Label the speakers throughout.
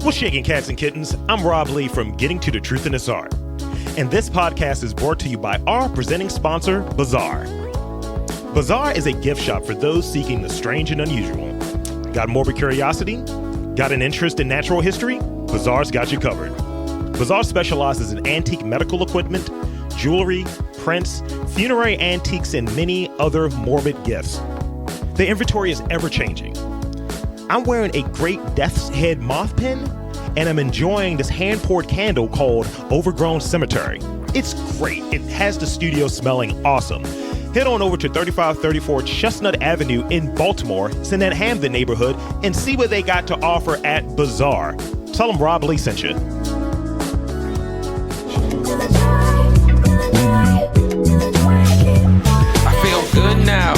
Speaker 1: What's shaking, cats and kittens? I'm Rob Lee from Getting to the Truth in This Art. And this podcast is brought to you by our presenting sponsor, Bazaar. Bazaar is a gift shop for those seeking the strange and unusual. Got morbid curiosity? Got an interest in natural history? Bazaar's got you covered. Bazaar specializes in antique medical equipment, jewelry, prints, funerary antiques, and many other morbid gifts. The inventory is ever-changing. I'm wearing a great death's head moth pin, and I'm enjoying this hand-poured candle called Overgrown Cemetery. It's great. It has the studio smelling awesome. Head on over to 3534 Chestnut Avenue in Baltimore, it's in that Hamden neighborhood, and see what they got to offer at Bazaar. Tell them Rob Lee sent you.
Speaker 2: I feel good now.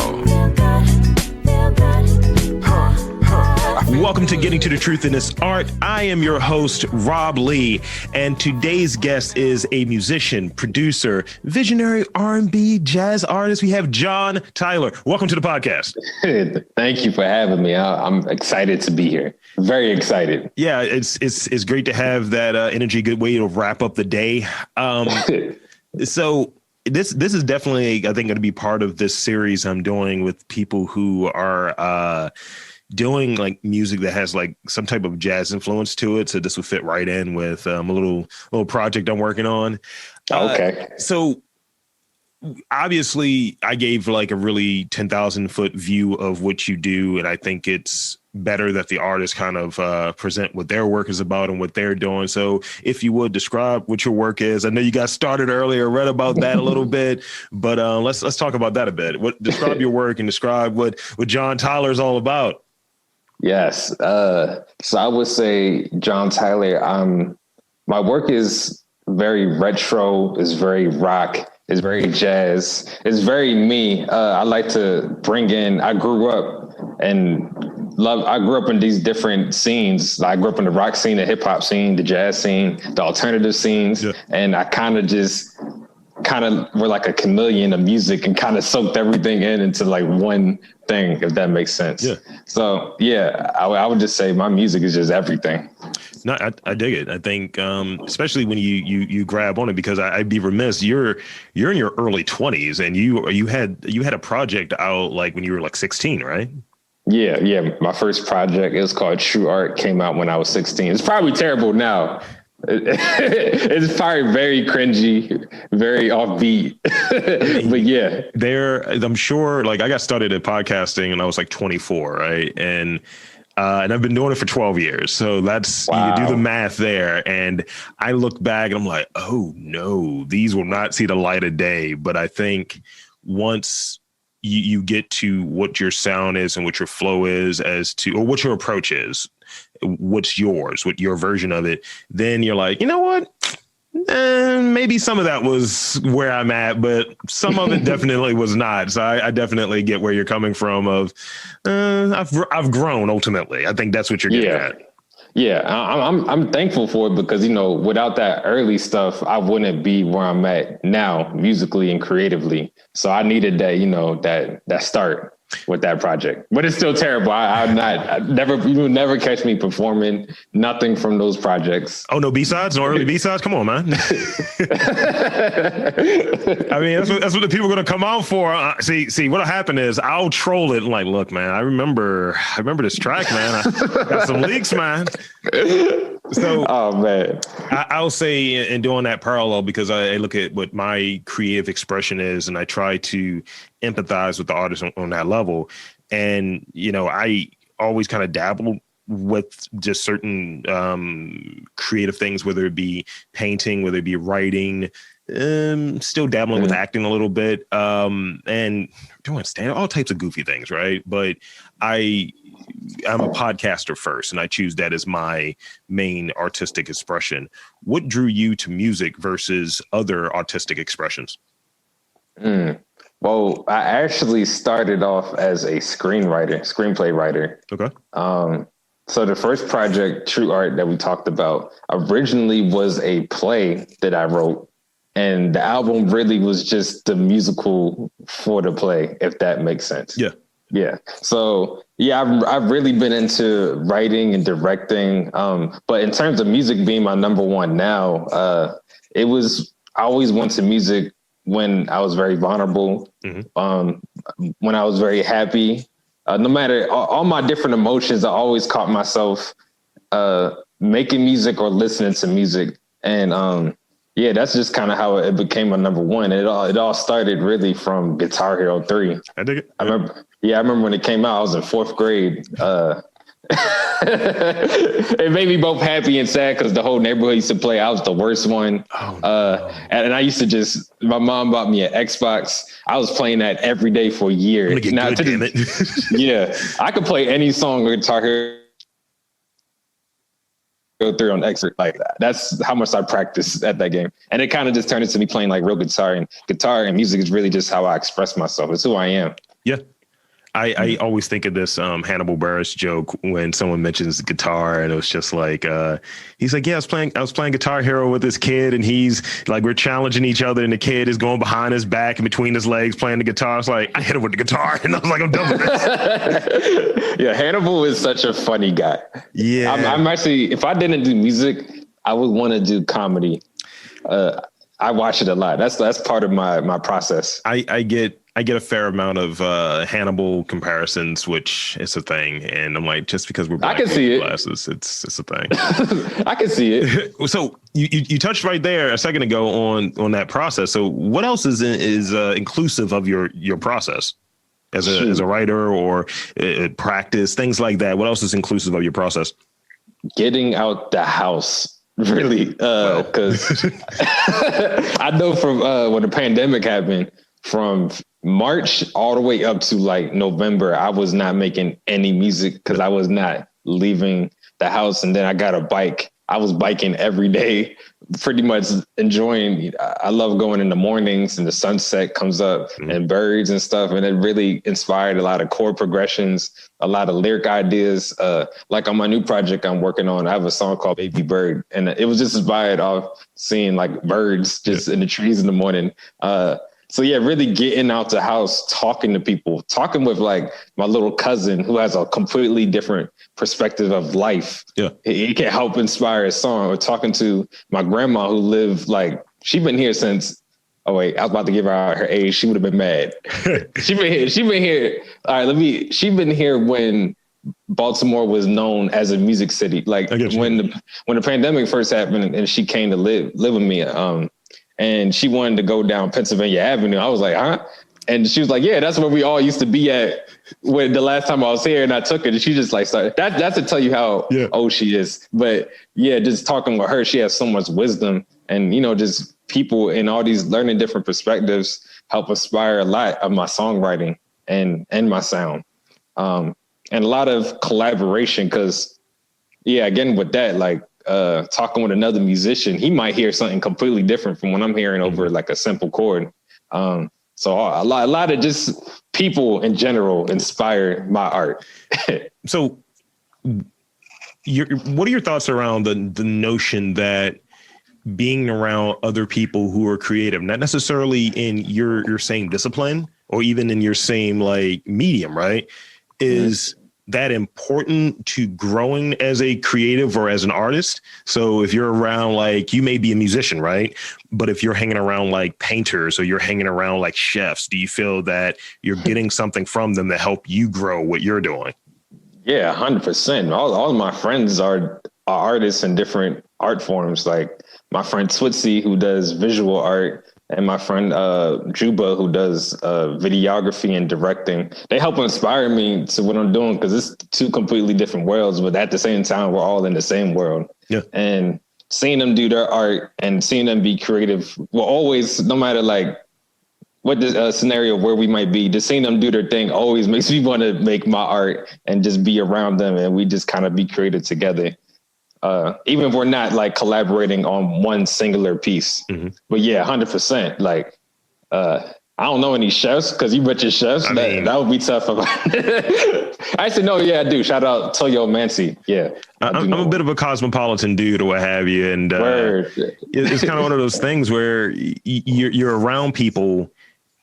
Speaker 1: Welcome to Getting to the Truth in This Art. I am your host, Rob Lee, and today's guest is a musician, producer, visionary R&B jazz artist. We have John Tyler. Welcome to the podcast.
Speaker 3: Thank you for having me. I'm excited to be here. Very excited.
Speaker 1: Yeah, it's great to have that energy. Good way to wrap up the day. So this is definitely, I think, going to be part of this series I'm doing with people who are doing like music that has like some type of jazz influence to it. So this will fit right in with a little project I'm working on.
Speaker 3: Okay.
Speaker 1: So obviously I gave like a really 10,000 foot view of what you do. And I think it's better that the artists kind of present what their work is about and what they're doing. So if you would describe what your work is. I know you got started earlier, read about that a little bit, but let's talk about that a bit. Describe your work and describe what John Tyler is all about.
Speaker 3: Yes. So I would say John Tyler, my work is very retro, is very rock, is very jazz, it's very me. I like to bring in, I grew up in these different scenes. I grew up in the rock scene, the hip hop scene, the jazz scene, the alternative scenes. Yeah. And I kind of were like a chameleon of music and kind of soaked everything into like one thing, if that makes sense. Yeah. So yeah, I would just say my music is just everything.
Speaker 1: No, I dig it. I think, especially when you grab on it, because I'd be remiss. You're in your early 20s and you had a project out like when you were like 16, right?
Speaker 3: Yeah. My first project, it was called True Art, came out when I was 16. It's probably terrible now. It's probably very cringy, very offbeat, but yeah.
Speaker 1: I'm sure, like I got started at podcasting and I was like 24, right? And I've been doing it for 12 years. So that's, wow. You can do the math there. And I look back and I'm like, oh no, these will not see the light of day. But I think once you get to what your sound is and what your flow is or what your approach is, what's yours, what your version of it, then you're like, you know what? Maybe some of that was where I'm at, but some of it definitely was not. So I definitely get where you're coming from I've grown ultimately. I think that's what you're getting at.
Speaker 3: Yeah, I'm thankful for it because, without that early stuff, I wouldn't be where I'm at now musically and creatively. So I needed that, that start with that project, but it's still terrible. You will never catch me performing nothing from those projects.
Speaker 1: Oh, no B-sides, no early B-sides. Come on, man. I mean, that's what the people are going to come out for. See, what'll happen is I'll troll it and like, look, man, I remember this track, man. I got some leaks, man. So,
Speaker 3: oh man,
Speaker 1: I'll say in doing that parallel, because I look at what my creative expression is and I try to empathize with the artist on that level. And, I always kind of dabble with just certain creative things, whether it be painting, whether it be writing, still dabbling with acting a little bit, and doing stand-up, all types of goofy things, right? But I'm a podcaster first, and I choose that as my main artistic expression. What drew you to music versus other artistic expressions?
Speaker 3: Well, I actually started off as a screenplay writer.
Speaker 1: Okay.
Speaker 3: So the first project, True Art, that we talked about, originally was a play that I wrote. And the album really was just the musical for the play, if that makes sense.
Speaker 1: Yeah.
Speaker 3: Yeah. So yeah, I've really been into writing and directing. But in terms of music being my number one now, I always went to music when I was very vulnerable, when I was very happy. No matter all my different emotions, I always caught myself making music or listening to music. And yeah, that's just kind of how it became a number one. It all started really from Guitar Hero 3.
Speaker 1: I dig it.
Speaker 3: I remember when it came out, I was in fourth grade. It made me both happy and sad because the whole neighborhood used to play. I was the worst one. Oh, no. And I used to my mom bought me an Xbox. I was playing that every day for a year.
Speaker 1: Now, damn it.
Speaker 3: Yeah, I could play any song with Guitar Hero 3 on X. Like that. That's how much I practiced at that game. And it kind of just turned into me playing like real guitar, and music is really just how I express myself. It's who I am.
Speaker 1: Yeah. I always think of this Hannibal Buress joke when someone mentions guitar, and it was just like he's like, yeah, I was playing Guitar Hero with this kid, and he's like, we're challenging each other, and the kid is going behind his back and between his legs playing the guitar. It's like I hit him with the guitar, and I was like, I'm done with this.
Speaker 3: Yeah, Hannibal is such a funny guy.
Speaker 1: Yeah,
Speaker 3: I'm actually, if I didn't do music, I would want to do comedy. I watch it a lot. That's part of my process.
Speaker 1: I get a fair amount of Hannibal comparisons, which is a thing. And I'm like, just because we're black,
Speaker 3: I can see
Speaker 1: glasses, it's a thing.
Speaker 3: I can see it.
Speaker 1: So you touched right there a second ago on that process. So what else is inclusive of your process as a writer or practice, things like that? What else is inclusive of your process? Getting out the house. Really, because I know from when the pandemic happened, from March all the way up to like November, I was not making any music because I was not leaving the house. And then I got a bike. I was biking every day, pretty much enjoying. I love going in the mornings and the sunset comes up and birds and stuff. And it really inspired a lot of chord progressions, a lot of lyric ideas. Like on my new project I'm working on, I have a song called Baby Bird. And it was just inspired off seeing like birds just in the trees in the morning. So yeah, really getting out the house, talking to people, talking with like my little cousin who has a completely different perspective of life. Yeah, he can help inspire a song. Or talking to my grandma who lived like, she's been here since, oh wait, I was about to give her her age. She would have been mad. She been here. All right, she's been here when Baltimore was known as a music city. Like when the pandemic first happened and she came to live with me, and she wanted to go down Pennsylvania Avenue. I was like, huh? And she was like, yeah, that's where we all used to be at when the last time I was here, and I took it. And she just like started. That's to tell you how old she is. But yeah, just talking with her, she has so much wisdom, and just people in all these learning different perspectives help inspire a lot of my songwriting and my sound, and a lot of collaboration. Because again with that, like. Talking with another musician, he might hear something completely different from what I'm hearing over like a simple chord. So a lot of just people in general inspire my art. So what are your thoughts around the notion that being around other people who are creative, not necessarily in your same discipline or even in your same like medium, right, is that important to growing as a creative or as an artist? So if you're around, like, you may be a musician, right? But if you're hanging around like painters or you're hanging around like chefs, do you feel that you're getting something from them to help you grow what you're doing? Yeah, 100%. All of my friends are artists in different art forms. Like my friend Twitzy, who does visual art, and my friend Juba, who does videography and directing. They help inspire me to what I'm doing, because it's two completely different worlds, but at the same time, we're all in the same world. Yeah. And seeing them do their art and seeing them be creative will always, no matter like what the scenario where we might be, just seeing them do their thing always makes me want to make my art and just be around them, and we just kind of be creative together. Even if we're not like collaborating on one singular piece. But yeah, 100%. Like, I don't know any chefs, because you mentioned chefs. That would be tough. I said, no, yeah, I do. Shout out Toyo Mancy. Yeah. I'm a bit of a cosmopolitan dude or what have you. And it's kind of one of those things where you're around people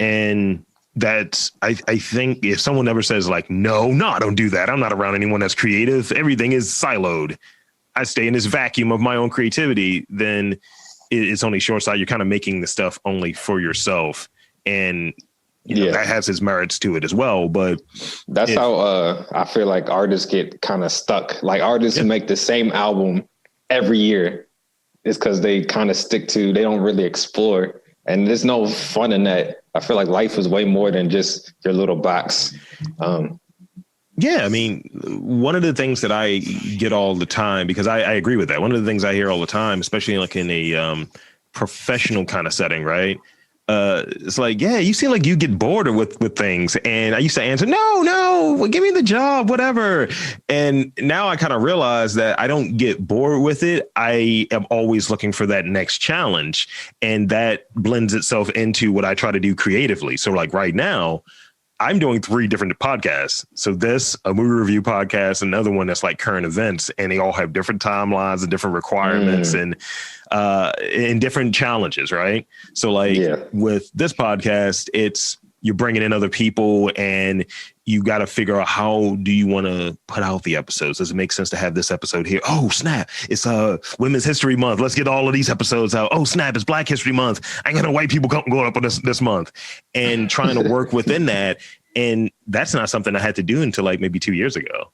Speaker 1: and I think if someone ever says like, no, I don't do that. I'm not around anyone that's creative. Everything is siloed. I stay in this vacuum of my own creativity. Then it's only short sighted. You're kind of making the stuff only for yourself. And you know, that has its merits to it as well. But
Speaker 3: that's how I feel like artists get kind of stuck. Like artists who make the same album every year is because they kind of they don't really explore. And there's no fun in that. I feel like life is way more than just your little box.
Speaker 1: Yeah, I mean, one of the things that I get all the time, because I agree with that. One of the things I hear all the time, especially like in a professional kind of setting, right? It's like, yeah, you seem like you get bored with things. And I used to answer, no, give me the job, whatever. And now I kind of realize that I don't get bored with it. I am always looking for that next challenge. And that blends itself into what I try to do creatively. So like right now, I'm doing 3 different podcasts. So a movie review podcast, another one that's like current events, and they all have different timelines and different requirements and different challenges. Right. So like with this podcast, you're bringing in other people and you got to figure out how do you want to put out the episodes? Does it make sense to have this episode here? Oh, snap. It's Women's History Month. Let's get all of these episodes out. Oh, snap. It's Black History Month. I ain't got no white people going up on this month, and trying to work within that. And that's not something I had to do until like maybe 2 years ago.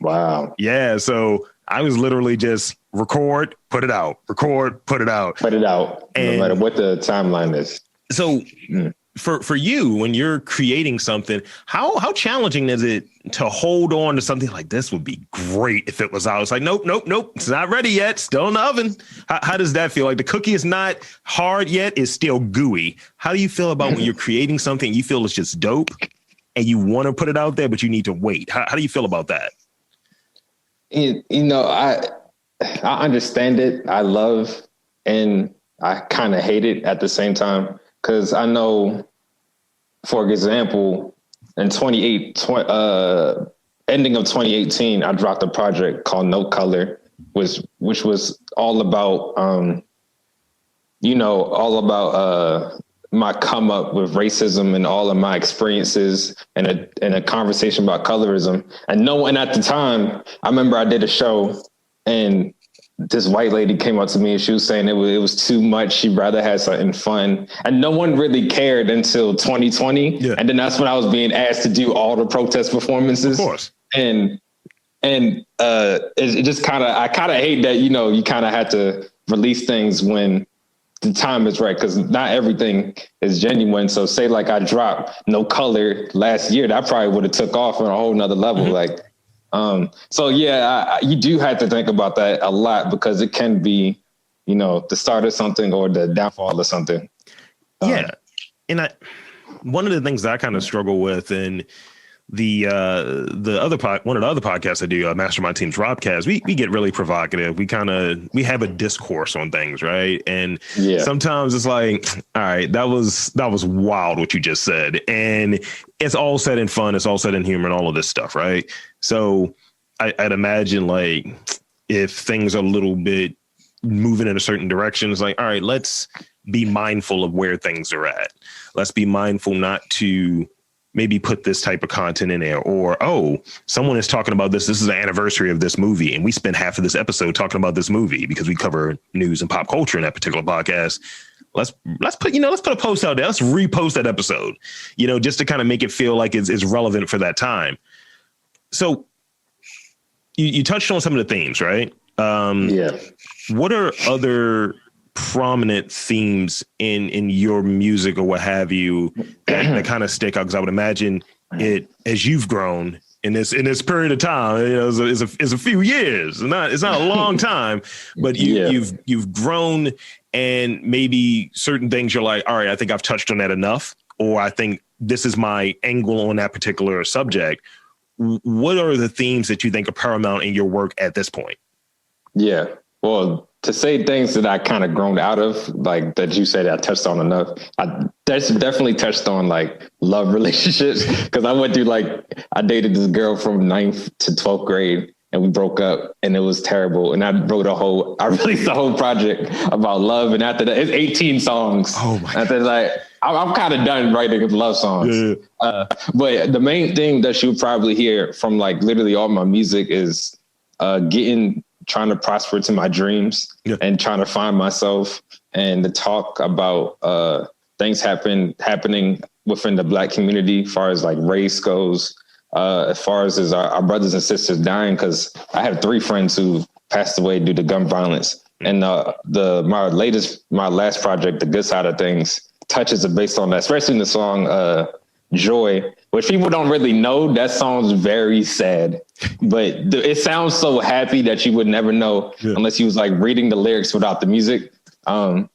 Speaker 3: Wow.
Speaker 1: Yeah. So I was literally just record, put it out, record, put it out.
Speaker 3: Put it out, no matter what the timeline is.
Speaker 1: So for you, when you're creating something, how challenging is it to hold on to something like this would be great if it was out? It's like, nope. It's not ready yet. Still in the oven. How does that feel? Like the cookie is not hard yet. It's still gooey. How do you feel about when you're creating something you feel is just dope and you want to put it out there, but you need to wait? How do you feel about that?
Speaker 3: You know, I understand it. I love and I kind of hate it at the same time. Because I know, for example, in ending of 2018, I dropped a project called No Color, which was all about, my come up with racism and all of my experiences and a conversation about colorism. And no one at the time, I remember I did a show and this white lady came up to me and she was saying it was too much. She'd rather have something fun. And no one really cared until 2020. Yeah. And then that's when I was being asked to do all the protest performances.
Speaker 1: Of course.
Speaker 3: And it just I kind of hate that, you know, you kind of had to release things when the time is right, because not everything is genuine. So say like I dropped No Color last year, that probably would have took off on a whole nother level. Like, so yeah, you do have to think about that a lot because it can be, you know, the start of something or the downfall of something.
Speaker 1: Yeah. And one of the things that I kind of struggle with, and one of the other podcasts I do, Mastermind Team's Robcast, we get really provocative. We have a discourse on things, right? And sometimes it's like, all right, that was wild what you just said. And it's all said in fun, it's all said in humor and all of this stuff, right? So I'd imagine like if things are a little bit moving in a certain direction, it's like, all right, let's be mindful of where things are at. Let's be mindful not to maybe put this type of content in there, or, oh, someone is talking about this. This is the anniversary of this movie. And we spent half of this episode talking about this movie because we cover news and pop culture in that particular podcast. Let's put a post out there. Let's repost that episode, you know, just to kind of make it feel like it's relevant for that time. So you touched on some of the themes, right? What are other prominent themes in your music or what have you that kind of stick out? Because I would imagine it, as you've grown in this period of time, you know, is a few years. It's not a long time, but you've grown, and maybe certain things you're like, all right, I think I've touched on that enough, or I think this is my angle on that particular subject. What are the themes that you think are paramount in your work at this point? Yeah, well, to say things that I kind of grown out of, like that you said I touched on enough, that's definitely touched on like love relationships. Because I went through I dated this girl from 9th to 12th grade and we broke up and it was terrible. And I released the whole project about love. And after that, it's 18 songs. Oh my
Speaker 3: God. After I'm kind of done writing love songs.
Speaker 1: Yeah.
Speaker 3: But the main thing that you'll probably hear from like literally all my music is trying to prosper to my dreams and trying to find myself and to talk about things happening within the Black community, as far as like race goes, as far as our brothers and sisters dying, because I have 3 friends who passed away due to gun violence. And my last project, The Good Side of Things, touches it based on that, especially in the song Joy, which people don't really know. That song's very sad, but it sounds so happy that you would never know unless you was like reading the lyrics without the music. But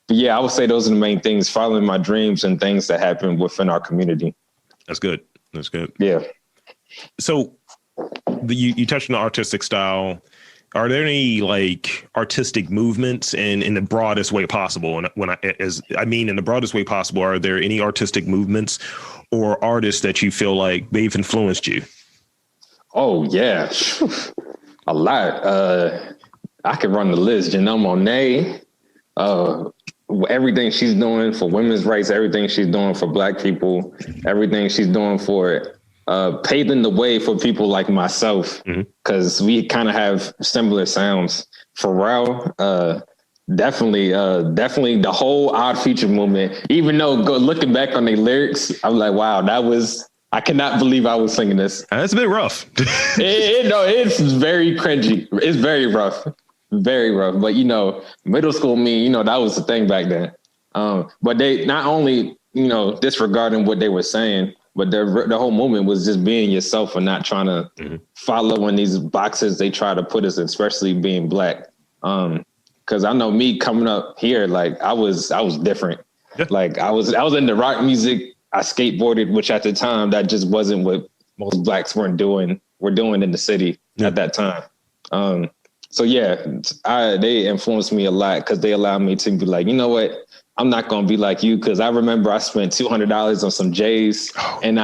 Speaker 3: yeah, I would say those are the main things: following my dreams and things that happen within our community.
Speaker 1: That's good. That's good.
Speaker 3: Yeah.
Speaker 1: So you touched on the artistic style. Are there any like artistic movements in the broadest way possible? And in the broadest way possible, are there any artistic movements or artists that you feel like they've influenced you?
Speaker 3: Oh yeah, a lot. I could run the list. Janelle Monáe, everything she's doing for women's rights, everything she's doing for Black people, everything she's doing for paving the way for people like myself, because we kind of have similar sounds. Pharrell, definitely the whole Odd Future movement. Even though looking back on the lyrics, I'm like, wow, I cannot believe I was singing this.
Speaker 1: That's a bit rough.
Speaker 3: It's very cringy. It's very rough, very rough. But middle school me, that was the thing back then. But they not only disregarding what they were saying, but the whole movement was just being yourself and not trying to follow in these boxes they try to put us, especially being Black. Because I know me coming up here, like I was different. Yeah. Like I was into rock music. I skateboarded, which at the time that just wasn't what most Blacks were doing in the city at that time. So yeah, they influenced me a lot because they allowed me to be like, you know what? I'm not going to be like you, because I remember I spent $200 on some J's and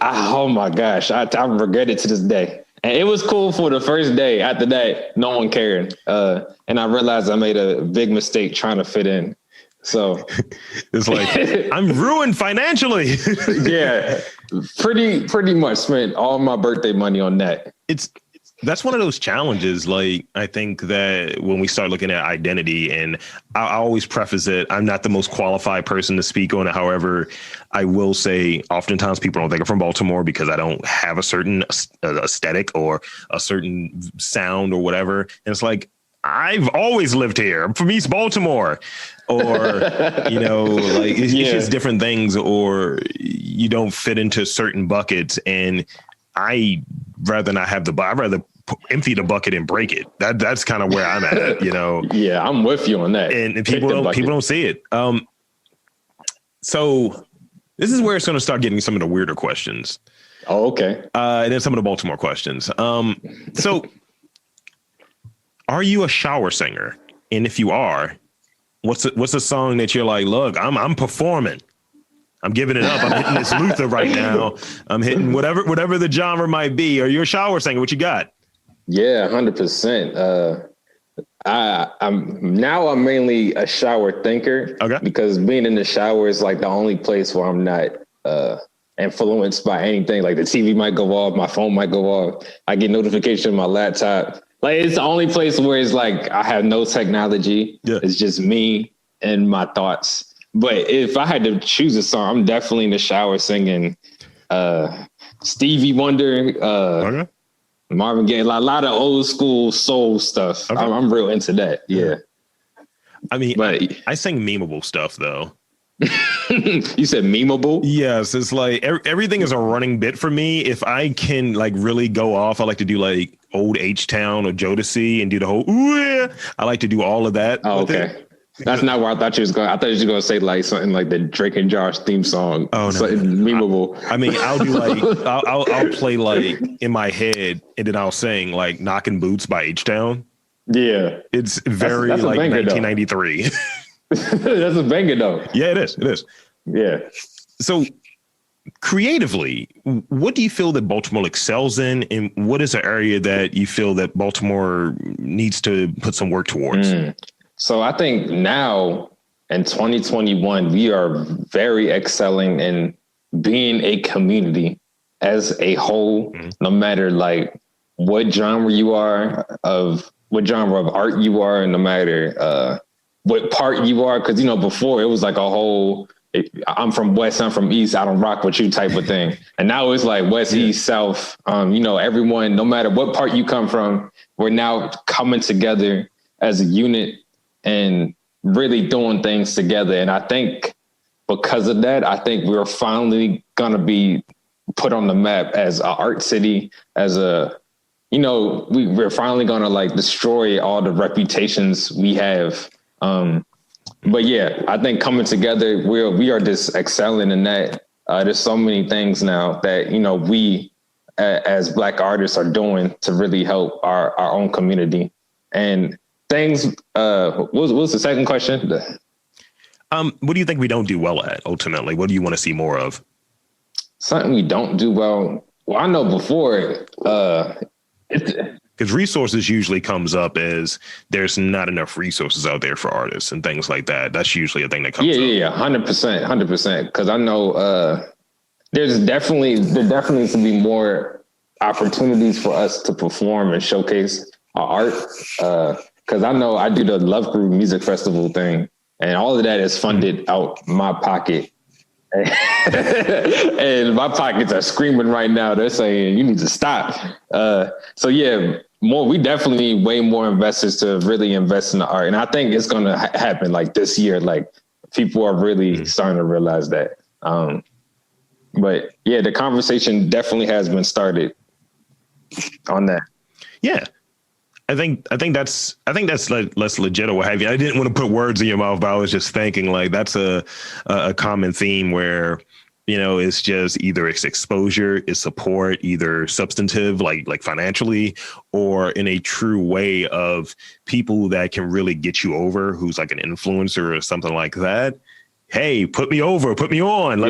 Speaker 3: oh my gosh, I regret it to this day. And it was cool for the first day. After that, no one cared. And I realized I made a big mistake trying to fit in. So
Speaker 1: it's like, I'm ruined financially.
Speaker 3: Yeah, pretty much spent all my birthday money on that.
Speaker 1: That's one of those challenges. Like, I think that when we start looking at identity, and I always preface it, I'm not the most qualified person to speak on it. However, I will say oftentimes people don't think I'm from Baltimore because I don't have a certain aesthetic or a certain sound or whatever. And it's like, I've always lived here. I'm from East Baltimore. Or, like it's just different things, or you don't fit into certain buckets. And I rather not have I'd rather empty the bucket and break it. That's kind of where I'm at,
Speaker 3: Yeah, I'm with you on that.
Speaker 1: And people don't see it. So this is where it's going to start getting some of the weirder questions.
Speaker 3: Oh, okay.
Speaker 1: And then some of the Baltimore questions. So are you a shower singer? And if you are, what's a song that you're like, look, I'm performing. I'm giving it up. I'm hitting this Luther right now. I'm hitting whatever the genre might be. Or you're a shower singer. What you got?
Speaker 3: Yeah, 100%. I'm mainly a shower thinker. Okay. Because being in the shower is like the only place where I'm not influenced by anything. Like the TV might go off, my phone might go off. I get notification on my laptop. Like it's the only place where it's like I have no technology. Yeah. It's just me and my thoughts. But if I had to choose a song, I'm definitely in the shower singing Stevie Wonder, Marvin Gaye, a lot of old school soul stuff. Okay. I'm real into that. Yeah.
Speaker 1: I mean, I sing memeable stuff though.
Speaker 3: You said memeable?
Speaker 1: Yes. It's like everything is a running bit for me. If I can like really go off, I like to do like old H-Town or Jodeci and do the whole, ooh, yeah. I like to do all of that.
Speaker 3: Oh, okay. That's not where I thought you was going. I thought you were going to say like something like the Drake and Josh theme song. Oh, no. Memeable.
Speaker 1: I mean, I'll do like, I'll play like in my head and then I'll sing like Knockin' Boots by H-Town.
Speaker 3: Yeah.
Speaker 1: It's very that's like banger, 1993.
Speaker 3: That's a banger though.
Speaker 1: Yeah, it is. It is.
Speaker 3: Yeah.
Speaker 1: So creatively, what do you feel that Baltimore excels in? And what is an area that you feel that Baltimore needs to put some work towards?
Speaker 3: So I think now in 2021, we are very excelling in being a community as a whole, no matter like what genre of art you are, and no matter what part you are. Cause before it was like a whole, I'm from West, I'm from East, I don't rock with you type of thing. And now it's like West, East, South, everyone, no matter what part you come from, we're now coming together as a unit and really doing things together. And I think because of that, I think we're finally going to be put on the map as an art city, as we're finally going to like destroy all the reputations we have. But yeah, I think coming together, we are just excelling in that. There's so many things now that, we as Black artists are doing to really help our own community and things. What was the second question?
Speaker 1: What do you think we don't do well at ultimately? What do you want to see more of?
Speaker 3: Something we don't do well. Well, I know before,
Speaker 1: because resources usually comes up as there's not enough resources out there for artists and things like that. That's usually a thing that comes up.
Speaker 3: Yeah, 100%. Because I know there definitely needs to be more opportunities for us to perform and showcase our art. Because I know I do the Love Groove Music Festival thing, and all of that is funded out my pocket. And my pockets are screaming right now. They're saying you need to stop. So yeah, we definitely need way more investors to really invest in the art. And I think it's going to happen like this year. Like people are really starting to realize that. But yeah, the conversation definitely has been started on that.
Speaker 1: Yeah. I think that's less legit or what have you. I didn't want to put words in your mouth, but I was just thinking like that's a common theme where, it's just either it's exposure, it's support, either substantive, like financially, or in a true way of people that can really get you over, who's like an influencer or something like that. Hey, put me over, put me on,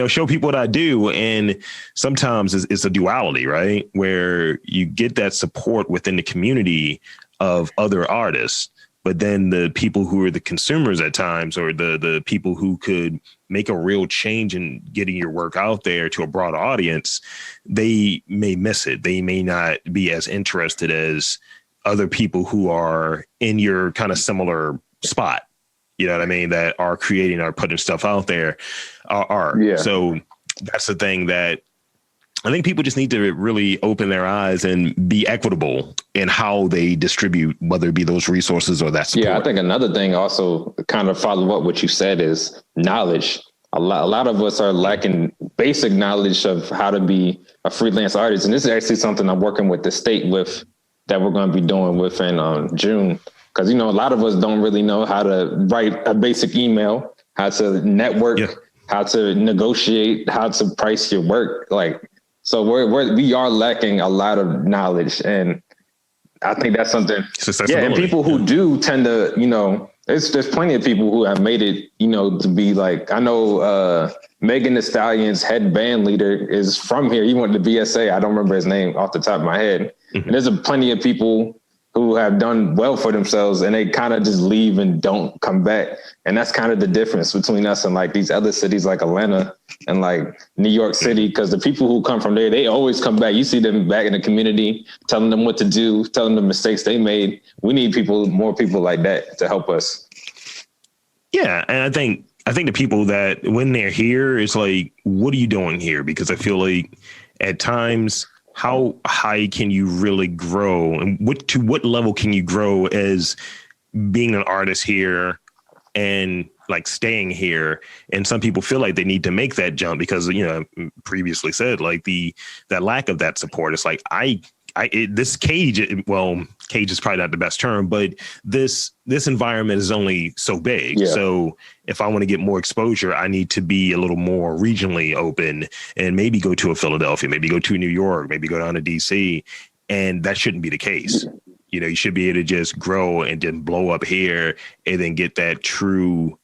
Speaker 1: show people what I do. And sometimes it's a duality, right? Where you get that support within the community of other artists, but then the people who are the consumers at times, or the people who could make a real change in getting your work out there to a broad audience, they may miss it. They may not be as interested as other people who are in your kind of similar spot. You know what I mean? That are creating or putting stuff out there are. Yeah. So that's the thing that I think people just need to really open their eyes and be equitable in how they distribute, whether it be those resources or that support.
Speaker 3: Yeah, I think another thing also kind of follow up what you said is knowledge. A lot of us are lacking basic knowledge of how to be a freelance artist. And this is actually something I'm working with the state with that we're going to be doing within June. Because, a lot of us don't really know how to write a basic email, how to network, how to negotiate, how to price your work. So we are lacking a lot of knowledge. And I think that's something. Yeah, and people who do tend to, there's plenty of people who have made it, to be like, I know Megan Thee Stallion's head band leader is from here. He went to BSA. I don't remember his name off the top of my head. Mm-hmm. And there's plenty of people who have done well for themselves and they kind of just leave and don't come back. And that's kind of the difference between us and like these other cities like Atlanta and like New York City, because the people who come from there, they always come back. You see them back in the community, telling them what to do, telling them mistakes they made. We need more people like that to help us.
Speaker 1: Yeah. And I think the people that when they're here, it's like, what are you doing here? Because I feel like at times, how high can you really grow, and to what level can you grow as being an artist here and like staying here? And some people feel like they need to make that jump because, previously said like that lack of that support. It's like this cage, cage is probably not the best term, but this environment is only so big. Yeah. So if I want to get more exposure, I need to be a little more regionally open and maybe go to a Philadelphia, maybe go to New York, maybe go down to DC. And that shouldn't be the case. You should be able to just grow and then blow up here and then get that true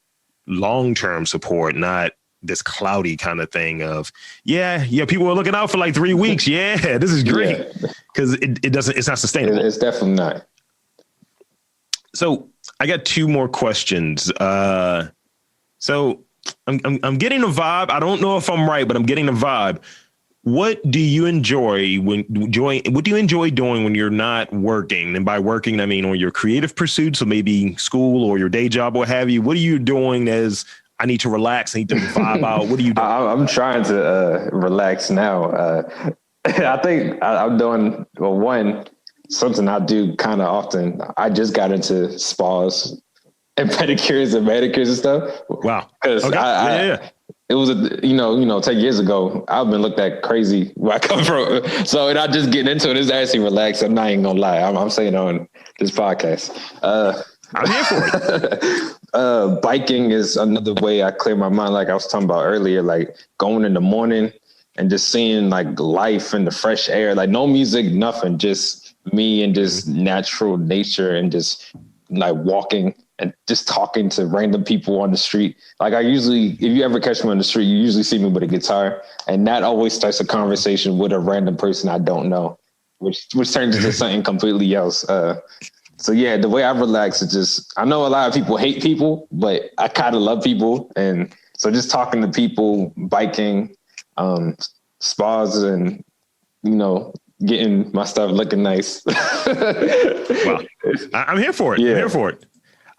Speaker 1: long-term support, not this cloudy kind of thing of, people are looking out for like 3 weeks. Yeah, this is great. Because it's not sustainable.
Speaker 3: It's definitely not.
Speaker 1: So I got two more questions. So I'm getting a vibe. I don't know if I'm right, but I'm getting a vibe. What do you enjoy what do you enjoy doing when you're not working? And by working, I mean on your creative pursuits, so maybe school or your day job, what have you. What are you doing as I need to relax, I need to vibe out? What are you doing?
Speaker 3: I'm trying to relax now. I think I'm doing, something I do kind of often. I just got into spas and pedicures and manicures and stuff.
Speaker 1: Wow.
Speaker 3: Because
Speaker 1: okay.
Speaker 3: it was 10 years ago. I've been looked at crazy where I come from. So, and I just getting into it. It's actually relaxed. I'm not even gonna lie. I'm saying on this podcast.
Speaker 1: I'm here for
Speaker 3: it. Biking is another way I clear my mind. Like I was talking about earlier, like going in the morning and just seeing like life and the fresh air, like no music, nothing, just me and just natural nature and just like walking and just talking to random people on the street. Like if you ever catch me on the street, you usually see me with a guitar, and that always starts a conversation with a random person I don't know, which turns into something completely else. So yeah, the way I relax is just, I know a lot of people hate people, but I kind of love people. And so just talking to people, biking, spas, and, getting my stuff looking nice.
Speaker 1: Wow. I'm here for it. Yeah. I'm here for it.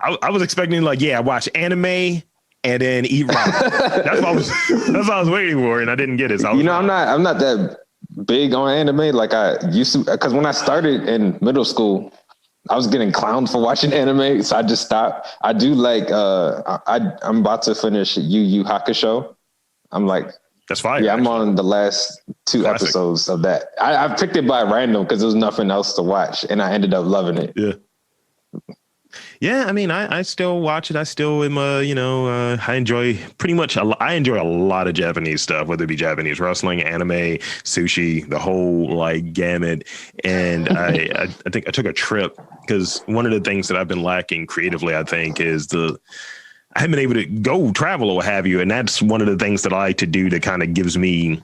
Speaker 1: I was expecting watch anime and then eat ramen. That's what I was waiting for, and I didn't get it. So I'm
Speaker 3: not that big on anime like I used to, because when I started in middle school, I was getting clowned for watching anime, so I just stopped. I do like I'm about to finish Yu Yu Hakusho. I'm like,
Speaker 1: that's fine.
Speaker 3: Yeah, I'm on the last 2 episodes of that. I picked it by random because there was nothing else to watch, and I ended up loving it.
Speaker 1: Yeah. Yeah, I mean, I still watch it. I still am, I enjoy I enjoy a lot of Japanese stuff, whether it be Japanese wrestling, anime, sushi, the whole like gamut. And I think I took a trip because one of the things that I've been lacking creatively, I think, is I haven't been able to go travel or what have you. And that's one of the things that I like to do that kind of gives me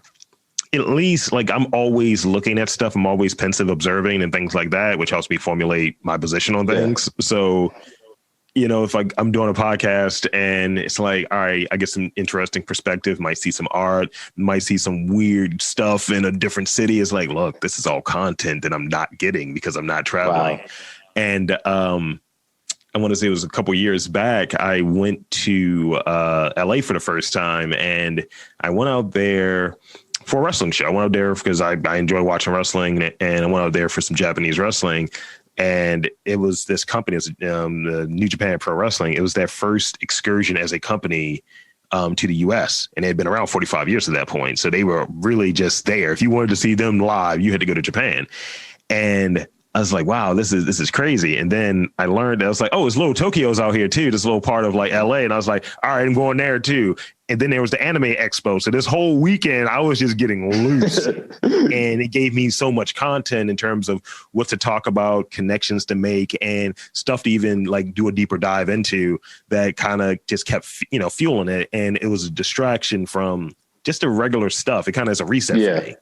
Speaker 1: at least like I'm always looking at stuff. I'm always pensive observing and things like that, which helps me formulate my position on things. Yeah. So, if I'm doing a podcast and it's like, all right, I get some interesting perspective, might see some art, might see some weird stuff in a different city. It's like, look, this is all content that I'm not getting because I'm not traveling. Wow. And I want to say it was a couple years back. I went to LA for the first time, and I went out there for a wrestling show. I went out there because I enjoy watching wrestling, and I went out there for some Japanese wrestling. And it was this company, the New Japan Pro Wrestling. It was their first excursion as a company to the U.S. And they had been around 45 years at that point. So they were really just there. If you wanted to see them live, you had to go to Japan. And I was like, wow, this is crazy. And then I learned, I was like, oh, it's little Tokyo's out here too. This little part of like LA. And I was like, all right, I'm going there too. And then there was the anime expo. So this whole weekend I was just getting loose and it gave me so much content in terms of what to talk about, connections to make, and stuff to even like do a deeper dive into that kind of just kept, fueling it. And it was a distraction from just the regular stuff. It kind of is a reset for me.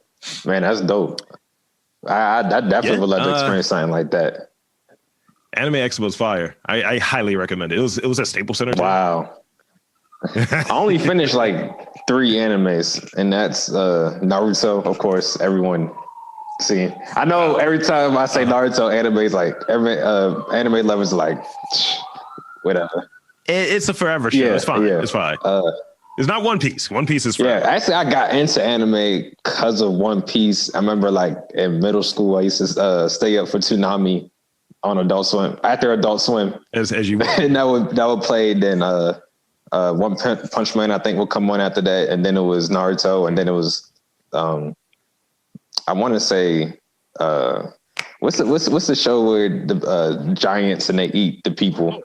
Speaker 3: Man, that's dope. I definitely would love to experience something like that.
Speaker 1: Anime Expo was fire. I highly recommend it. It was at Staples Center.
Speaker 3: Wow. I only finished like 3 animes, and that's Naruto, of course, everyone see. I know every time I say Naruto, anime is like anime lovers like whatever.
Speaker 1: It's a forever show. Yeah, it's fine. Yeah. It's fine. It's not One Piece. One Piece is forever.
Speaker 3: Yeah, actually, I got into anime because of One Piece. I remember like in middle school, I used to stay up for Toonami on Adult Swim, after Adult Swim.
Speaker 1: As you would.
Speaker 3: And that would play, then One Punch Man, I think, would come on after that. And then it was Naruto. And then it was, I want to say, what's the show where the giants and they eat the people?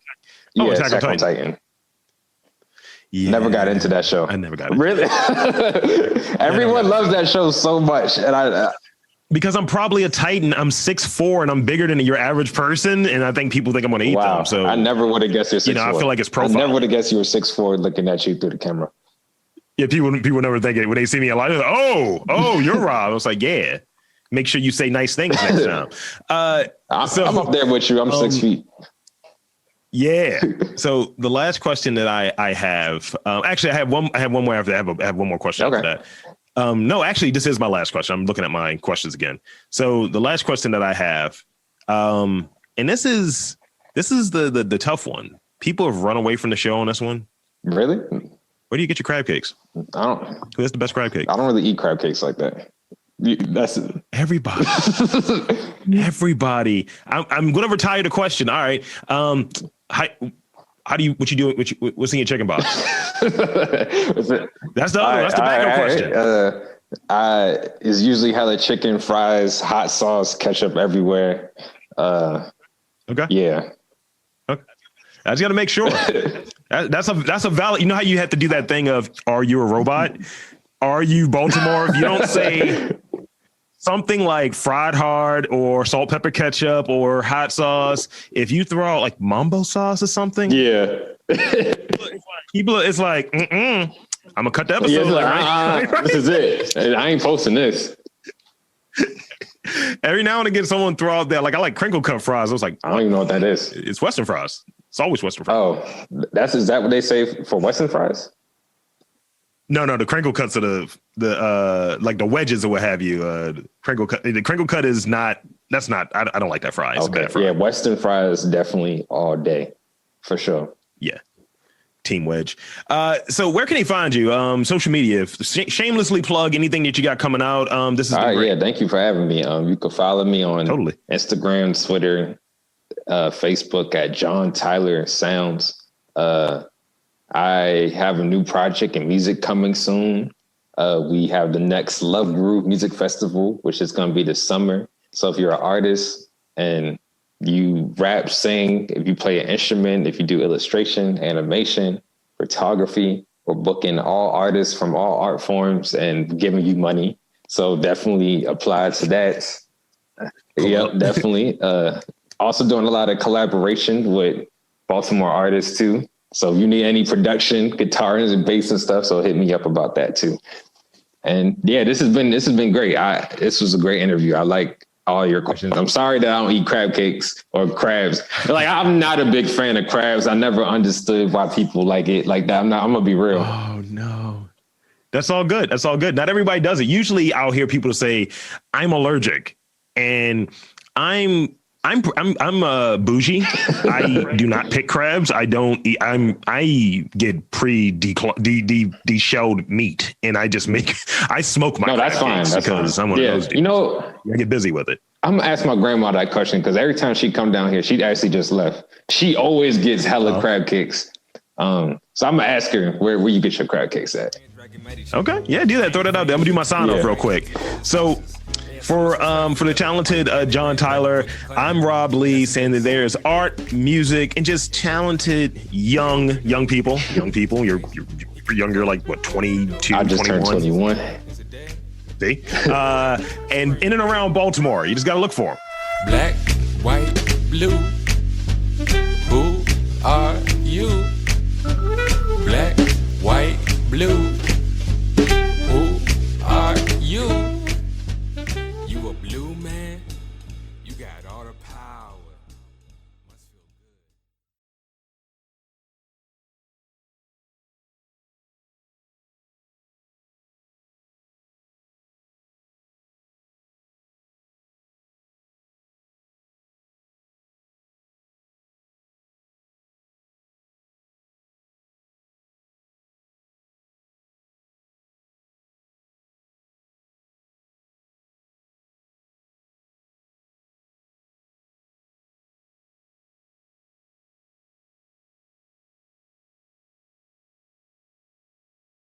Speaker 1: Yeah, Attack on Titan.
Speaker 3: Yeah. Never got into that show.
Speaker 1: I never got it.
Speaker 3: Really? Everyone loves that show so much. And
Speaker 1: because I'm probably a Titan. I'm 6'4" and I'm bigger than your average person. And I think people think I'm going to eat them. So
Speaker 3: I never would have guessed you're 6'4".
Speaker 1: I feel like it's profile.
Speaker 3: I never would have guessed you were 6'4" looking at you through the camera.
Speaker 1: Yeah, people never think it. When they see me a lot, they're like, oh, you're Rob. I was like, yeah. Make sure you say nice things next time.
Speaker 3: I'm up there with you. I'm 6 feet.
Speaker 1: Yeah. So the last question that I have, actually, I have one more after that. I have one more question after that. No, actually, this is my last question. I'm looking at my questions again. So the last question that I have, and this is the tough one. People have run away from the show on this one.
Speaker 3: Really?
Speaker 1: Where do you get your crab cakes?
Speaker 3: I don't.
Speaker 1: Who has the best crab cake?
Speaker 3: I don't really eat crab cakes like that. That's
Speaker 1: everybody. Everybody. I'm going to retire the question. All right. How do you, what you do? What's in your chicken box? That's the backup question.
Speaker 3: It's usually hella chicken, fries, hot sauce, ketchup everywhere.
Speaker 1: Okay.
Speaker 3: Yeah.
Speaker 1: Okay. I just got to make sure. That's a valid. You know how you have to do that thing of, are you a robot? Are you Baltimore? If you don't say something like fried hard or salt, pepper, ketchup or hot sauce, if you throw out like mambo sauce or something,
Speaker 3: yeah,
Speaker 1: it's like, I'm gonna cut the episode.
Speaker 3: Yeah, like, this is it. I ain't posting this.
Speaker 1: Every now and again, someone throw out there like, I like crinkle cut fries. I was like,
Speaker 3: I don't even know what that is.
Speaker 1: It's Western fries. It's always Western fries.
Speaker 3: Oh, is that what they say for Western fries?
Speaker 1: No, the crinkle cuts are the like the wedges or what have you. Crinkle cut. The crinkle cut is not. That's not. I don't like that fry. It's a bad fry.
Speaker 3: Yeah, Western fries definitely all day, for sure.
Speaker 1: Yeah, Team Wedge. So where can they find you? Social media. Shamelessly plug anything that you got coming out. This is
Speaker 3: all right. Yeah, thank you for having me. You can follow me on Instagram, Twitter, Facebook at John Tyler Sounds. I have a new project and music coming soon. We have the next Love Groove Music Festival, which is going to be this summer. So if you're an artist and you rap, sing, if you play an instrument, if you do illustration, animation, photography, we're booking all artists from all art forms and giving you money. So definitely apply to that. Yep, definitely. Also doing a lot of collaboration with Baltimore artists too. So if you need any production, guitars and bass and stuff, so hit me up about that too. And yeah, this has been great. This was a great interview. I like all your questions. I'm sorry that I don't eat crab cakes or crabs. Like, I'm not a big fan of crabs. I never understood why people like it like that. I'm gonna be real.
Speaker 1: Oh no. That's all good. That's all good. Not everybody does it. Usually I'll hear people say, I'm allergic, and I'm bougie. I do not pick crabs. I don't eat. I get deshelled meat, and I just I smoke my.
Speaker 3: No, that's fine. That's
Speaker 1: because
Speaker 3: fine.
Speaker 1: I'm one of those dudes.
Speaker 3: You know,
Speaker 1: I get busy with it.
Speaker 3: I'm gonna ask my grandma that question because every time she come down here, she actually just left. She always gets hella crab cakes. So I'm gonna ask her where you get your crab cakes at.
Speaker 1: Okay, yeah, do that. Throw that out there. I'm gonna do my sign off real quick. So. For the talented John Tyler, I'm Rob Lee, saying that there's art, music, and just talented young people. You're younger, like what, 22,
Speaker 3: I just
Speaker 1: 21?
Speaker 3: Turned 21.
Speaker 1: See? And in and around Baltimore, you just got to look for them.
Speaker 2: Black, white, blue. Who are you? Black, white, blue. Who are you? You a blue man, you got all the power.